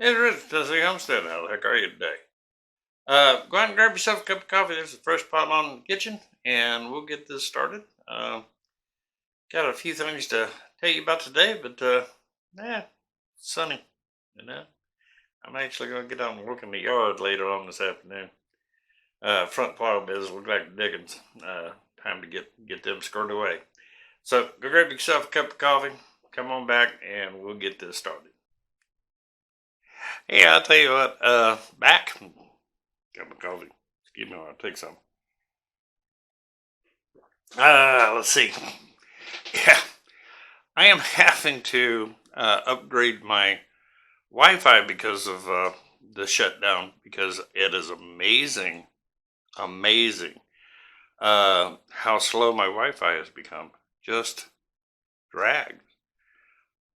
Hey, Rich, Tennessee Homestead. How the heck are you today? Go ahead and grab yourself a cup of coffee. There's a fresh pot on in the kitchen, and we'll get this started. Got a few things to tell you about today, but yeah, it's sunny. You know, I'm actually going to get out and work in the yard later on this afternoon. Front plow beds look like dickens. Time to get them squared away. So go grab yourself a cup of coffee. Come on back, and we'll get this started. Hey, I'll tell you what. Back. Cup of coffee. Excuse me while I take some. Let's see. Yeah, I am having to upgrade my Wi-Fi because of the shutdown. Because it is amazing how slow my Wi-Fi has become. Just drags.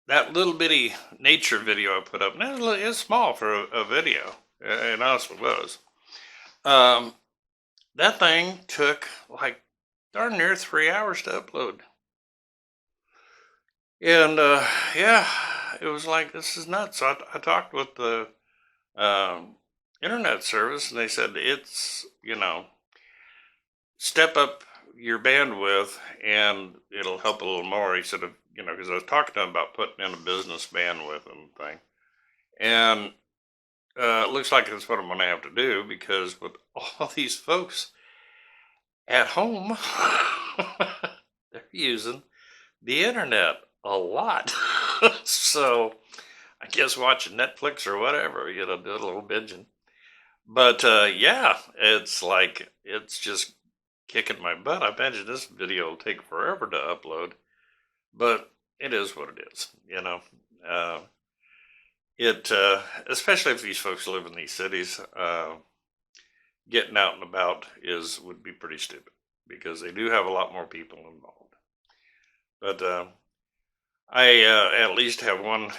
That little bitty nature video I put up, now it's small for a video. It honestly was. That thing took like darn near 3 hours to upload. And yeah, it was like, this is nuts. So I talked with the um, internet service, and they said step up your bandwidth and it'll help a little more. He said, because I was talking to him about putting in a business bandwidth and thing. And it looks like that's what I'm going to have to do because with all these folks at home, they're using the internet a lot. So I guess watching Netflix or whatever, do a little binging. But yeah, it's just kicking my butt. I imagine this video will take forever to upload, but it is what it is. Uh, especially if these folks live in these cities, getting out and about would be pretty stupid because they do have a lot more people involved. But I at least have one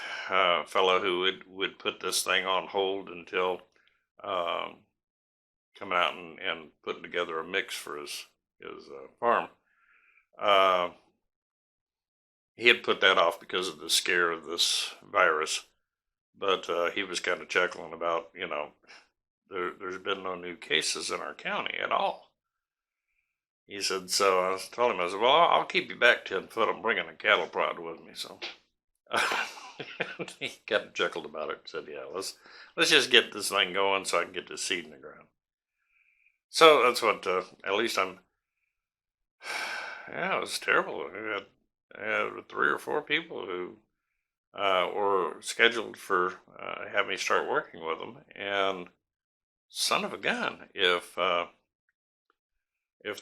fellow who would put this thing on hold until um, coming out and putting together a mix for his farm. Uh, he had put that off because of the scare of this virus, but he was kind of chuckling about, there's been no new cases in our county at all. He said, so I told him, I said, well, I'll keep you back 10 foot. I'm bringing a cattle prod with me. So he kind of chuckled about it. Said, yeah, let's just get this thing going so I can get the seed in the ground. So that's what, at least yeah, it was terrible. I had 3 or 4 people who were scheduled for have me start working with them, and son of a gun, if they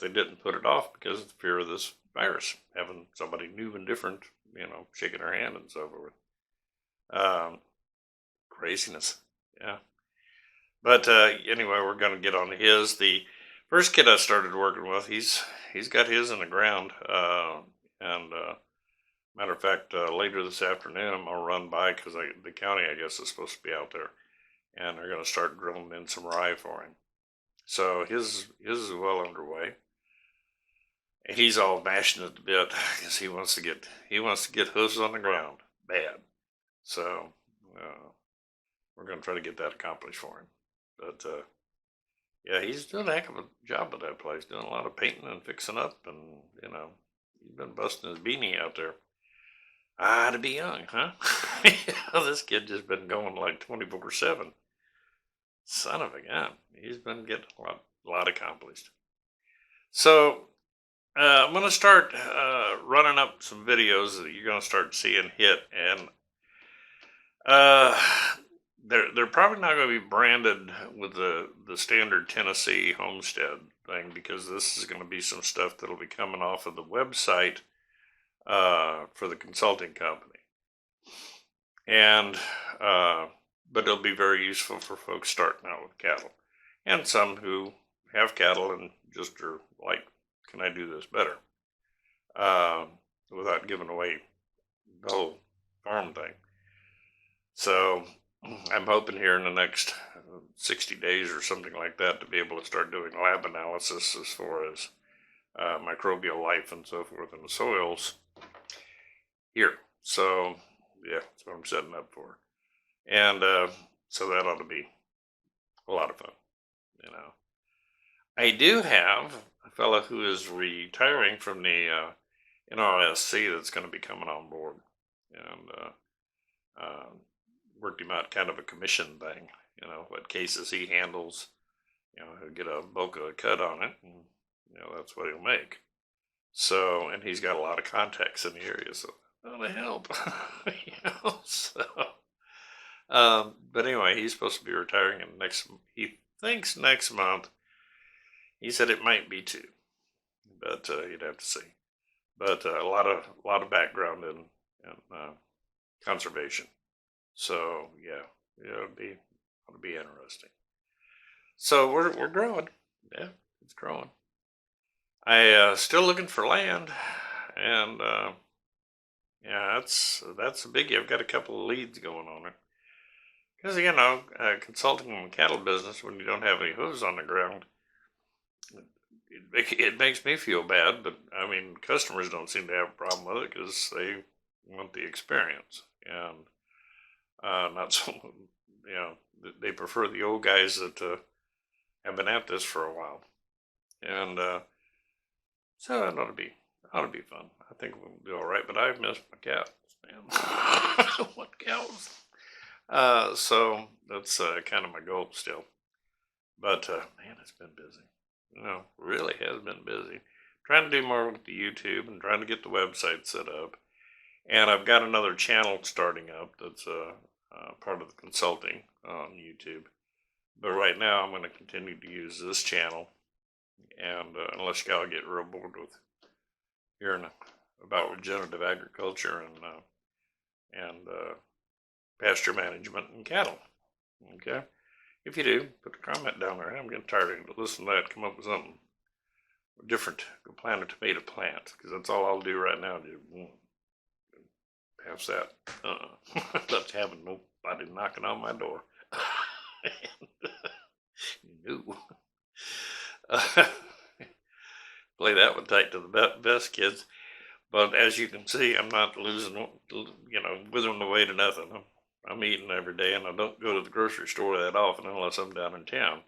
didn't put it off because of the fear of this virus, having somebody new and different, shaking their hand and so forth. Um, Craziness, yeah. But anyway, we're going to get on to his. The first kid I started working with, he's got his in the ground, and matter of fact, later this afternoon, I'm gonna run by because the county, I guess, is supposed to be out there, and they're gonna start drilling in some rye for him. So his is well underway. And he's all gnashing at the bit because he wants to get hooves on the ground bad. So we're gonna try to get that accomplished for him. But yeah, he's doing a heck of a job at that place, doing a lot of painting and fixing up, and he's been busting his beanie out there. To be young, huh? This kid just been going like 24/7. Son of a gun. He's been getting a lot accomplished. So I'm going to start running up some videos that you're going to start seeing hit, and uh, they're probably not going to be branded with the standard Tennessee homestead thing because this is going to be some stuff that'll be coming off of the website for the consulting company. And but it'll be very useful for folks starting out with cattle, and some who have cattle and just are like, "Can I do this better?" Without giving away the whole farm thing. So I'm hoping here in the next 60 days or something like that to be able to start doing lab analysis as far as microbial life and so forth in the soils here. So yeah, that's what I'm setting up for. And so that ought to be a lot of fun, you know. I do have a fellow who is retiring from the NRSC that's going to be coming on board, and uh, worked him out kind of a commission thing. What cases he handles. He'll get a bulk of a cut on it, and that's what he'll make. So, and he's got a lot of contacts in the area, so that'll help. So, but anyway, he's supposed to be retiring in he thinks next month. He said it might be two, but you'd have to see. But a lot of background in conservation. So yeah, it'll be interesting. So we're growing. Yeah, it's growing. I still looking for land, and yeah, that's a biggie. I've got a couple of leads going on it because consulting in the cattle business when you don't have any hooves on the ground, it makes me feel bad. But I mean, customers don't seem to have a problem with it because they want the experience, and not so they prefer the old guys that have been at this for a while, and so that ought to be fun. I think we'll do all right. But I've missed my cows, man. What cows? So that's kind of my goal still. But man, it's been busy. Really has been busy. Trying to do more with the YouTube and trying to get the website set up. And I've got another channel starting up that's part of the consulting on YouTube. But right now, I'm going to continue to use this channel. And unless y'all get real bored with hearing about regenerative agriculture and pasture management and cattle. Okay? If you do, put a comment down there. I'm getting tired of listening to that. Come up with something different. Go plant a tomato plant, because that's all I'll do right now. Pass that. That's having nobody knocking on my door. No. Play that one tight to the best, kids. But as you can see, I'm not withering away to nothing. I'm eating every day, and I don't go to the grocery store that often unless I'm down in town.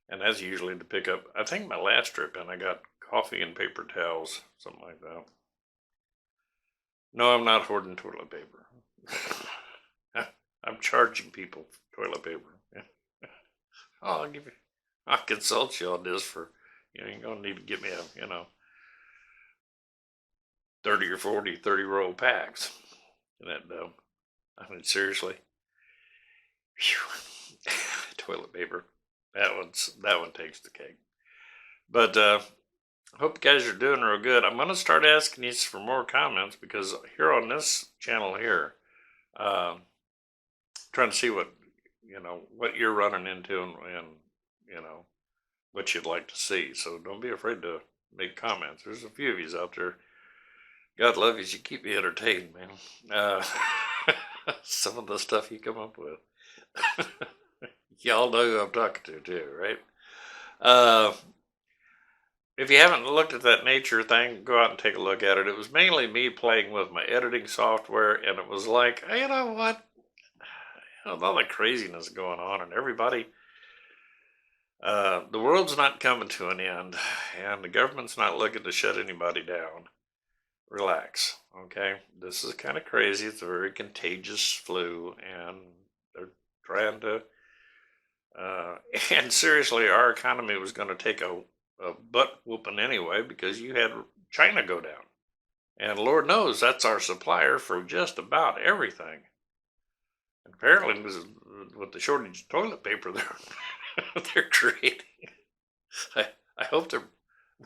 And that's usually to pick up, I think my last trip, and I got coffee and paper towels, something like that. No, I'm not hoarding toilet paper. I'm charging people for toilet paper. I'll consult you on this for, you're going to need to get me a, 30 or 40, 30 roll packs in that dough. I mean, seriously. Whew. Toilet paper. That one takes the cake. But I hope you guys are doing real good. I'm going to start asking you for more comments because here on this channel here, trying to see what you're running into and what you'd like to see. So don't be afraid to make comments. There's a few of you out there. God love you. You keep me entertained, man. Some of the stuff you come up with. Y'all know who I'm talking to too, right? If you haven't looked at that nature thing, go out and take a look at it. It was mainly me playing with my editing software, and it was like, you know what? All the craziness going on, and everybody, the world's not coming to an end, and the government's not looking to shut anybody down. Relax, okay? This is kind of crazy. It's a very contagious flu, and they're trying to, and seriously, our economy was going to take a butt whooping anyway because you had China go down. And Lord knows that's our supplier for just about everything. And apparently, with the shortage of toilet paper they're creating, I hope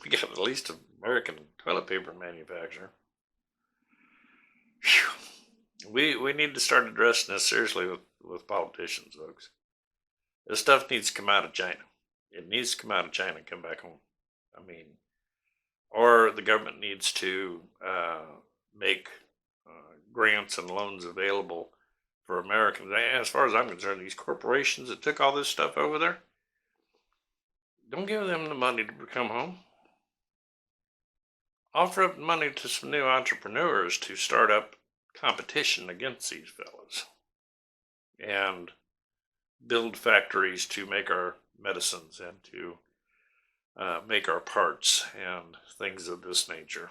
we got at least an American toilet paper manufacturer. Whew. We need to start addressing this seriously with politicians, folks. This stuff needs to come out of China. It needs to come out of China and come back home. I mean, or the government needs to make grants and loans available for Americans. As far as I'm concerned, these corporations that took all this stuff over there, don't give them the money to come home. Offer up money to some new entrepreneurs to start up competition against these fellas. and build factories to make our medicines and to make our parts and things of this nature,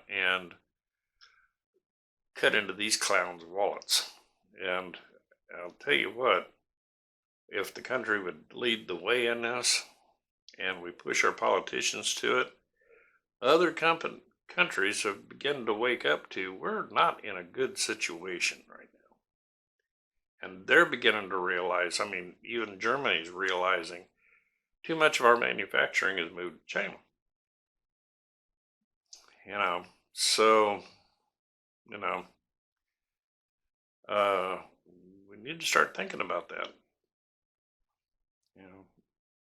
and cut into these clowns' wallets. And I'll tell you what, if the country would lead the way in this and we push our politicians to it, other countries have begun to wake up to we're not in a good situation right now. And they're beginning to realize, I mean, even Germany's realizing too much of our manufacturing is moved to China. So, you know, we need to start thinking about that.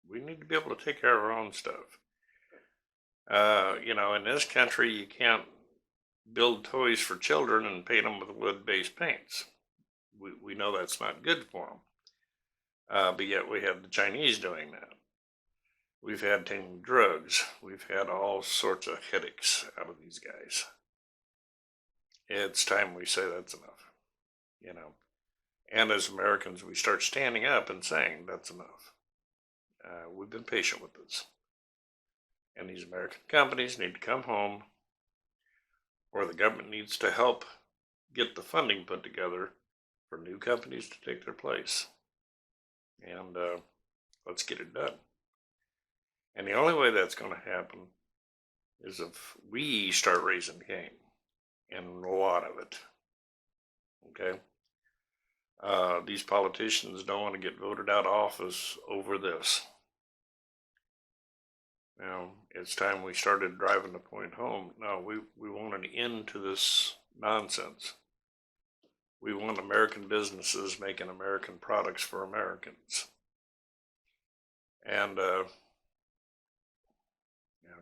We need to be able to take care of our own stuff. In this country, you can't build toys for children and paint them with wood-based paints. We know that's not good for them. But yet we have the Chinese doing that. We've had taking drugs. We've had all sorts of headaches out of these guys. It's time we say that's enough. And as Americans, we start standing up and saying that's enough. We've been patient with this. And these American companies need to come home, or the government needs to help get the funding put together for new companies to take their place. And let's get it done. And the only way that's going to happen is if we start raising Cain, and a lot of it. Okay? These politicians don't want to get voted out of office over this. Now, it's time we started driving the point home. No, we want an end to this nonsense. We want American businesses making American products for Americans. And,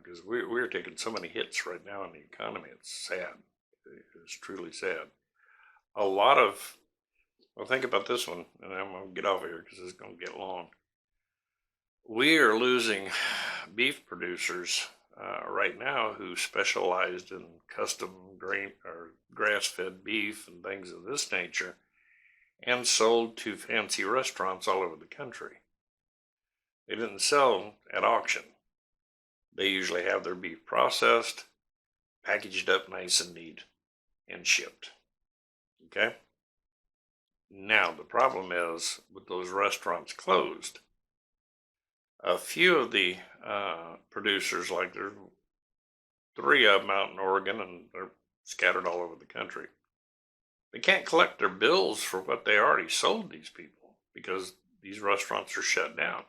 because we're taking so many hits right now in the economy, it's sad. It's truly sad. Well, think about this one, and I'm going to get off of here because it's going to get long. We are losing beef producers right now who specialized in custom grain or grass-fed beef and things of this nature, and sold to fancy restaurants all over the country. They didn't sell at auction. They usually have their beef processed, packaged up nice and neat, and shipped. Okay? Now, the problem is, with those restaurants closed, a few of the producers, like there's 3 of them out in Oregon, and they're scattered all over the country, they can't collect their bills for what they already sold these people because these restaurants are shut down.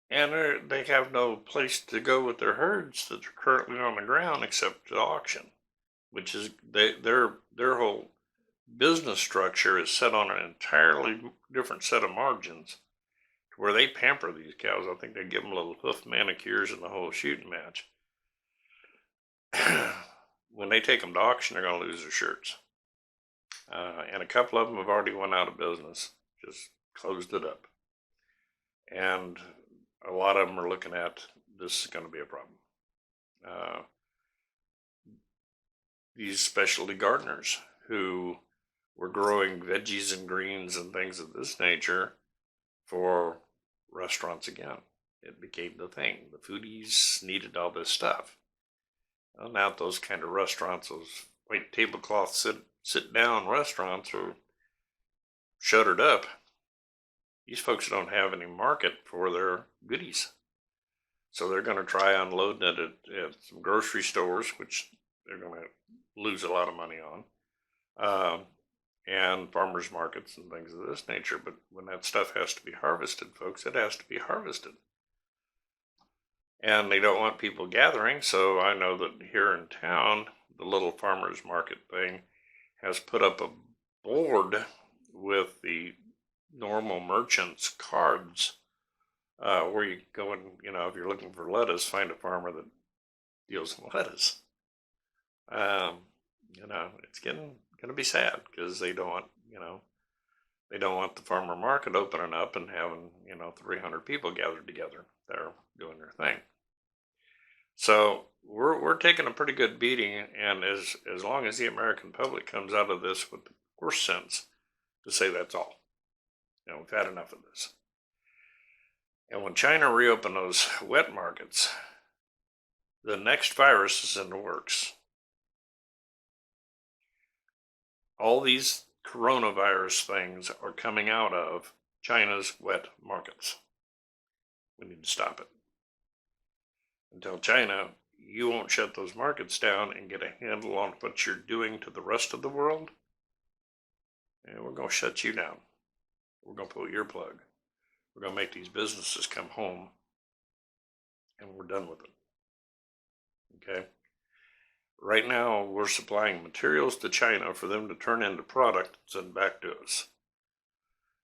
And they have no place to go with their herds that are currently on the ground except to auction, which is their whole business structure is set on an entirely different set of margins, to where they pamper these cows. I think they give them little hoof manicures and the whole shooting match. When they take them to auction, they're going to lose their shirts. And a couple of them have already went out of business, just closed it up. And a lot of them are looking at this is going to be a problem. These specialty gardeners who were growing veggies and greens and things of this nature for restaurants again. It became the thing. The foodies needed all this stuff. Well, now those kind of restaurants, those white tablecloth sit down restaurants, are shuttered up. These folks don't have any market for their goodies. So they're going to try unloading it at some grocery stores, which they're going to lose a lot of money on, and farmers markets and things of this nature. But when that stuff has to be harvested, folks, it has to be harvested. And they don't want people gathering, so I know that here in town, the little farmers market thing has put up a board with the normal merchants' cards, where you go and, if you're looking for lettuce, find a farmer that deals in lettuce. It's going to be sad because they don't want, they don't want the farmer market opening up and having, 300 people gathered together there doing their thing. So we're taking a pretty good beating, and as long as the American public comes out of this with horse sense to say that's all. We've had enough of this. And when China reopened those wet markets, the next virus is in the works. All these coronavirus things are coming out of China's wet markets. We need to stop it. Until China, you won't shut those markets down and get a handle on what you're doing to the rest of the world, and we're going to shut you down. We're going to pull your plug. We're going to make these businesses come home, and we're done with it. Okay? Right now, we're supplying materials to China for them to turn into product and send back to us.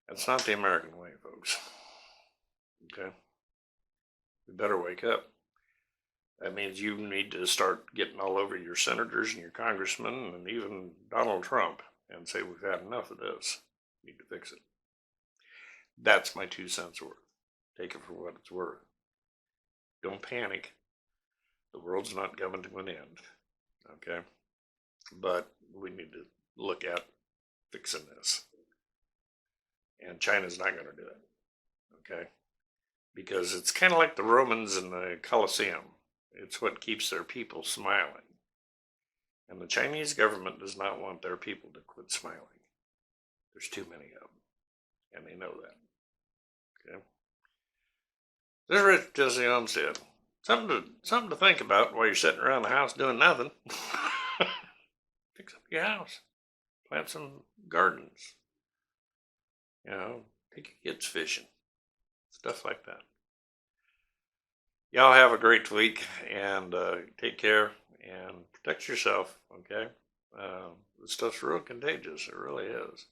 That's not the American way, folks. Okay? We better wake up. That means you need to start getting all over your senators and your congressmen and even Donald Trump and say, we've had enough of this. We need to fix it. That's my 2 cents worth. Take it for what it's worth. Don't panic. The world's not coming to an end. Okay? But we need to look at fixing this. And China's not going to do it. Okay? Because it's kind of like the Romans in the Colosseum. It's what keeps their people smiling. And the Chinese government does not want their people to quit smiling. There's too many of them. And they know that. Okay? This is Rich Jesse Olmstead. Something to think about while you're sitting around the house doing nothing. Fix up your house. Plant some gardens. Take your kids fishing. Stuff like that. Y'all have a great week, and take care and protect yourself, okay? This stuff's real contagious. It really is.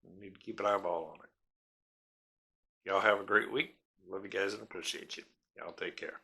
You need to keep an eyeball on it. Y'all have a great week. Love you guys and appreciate you. Y'all take care.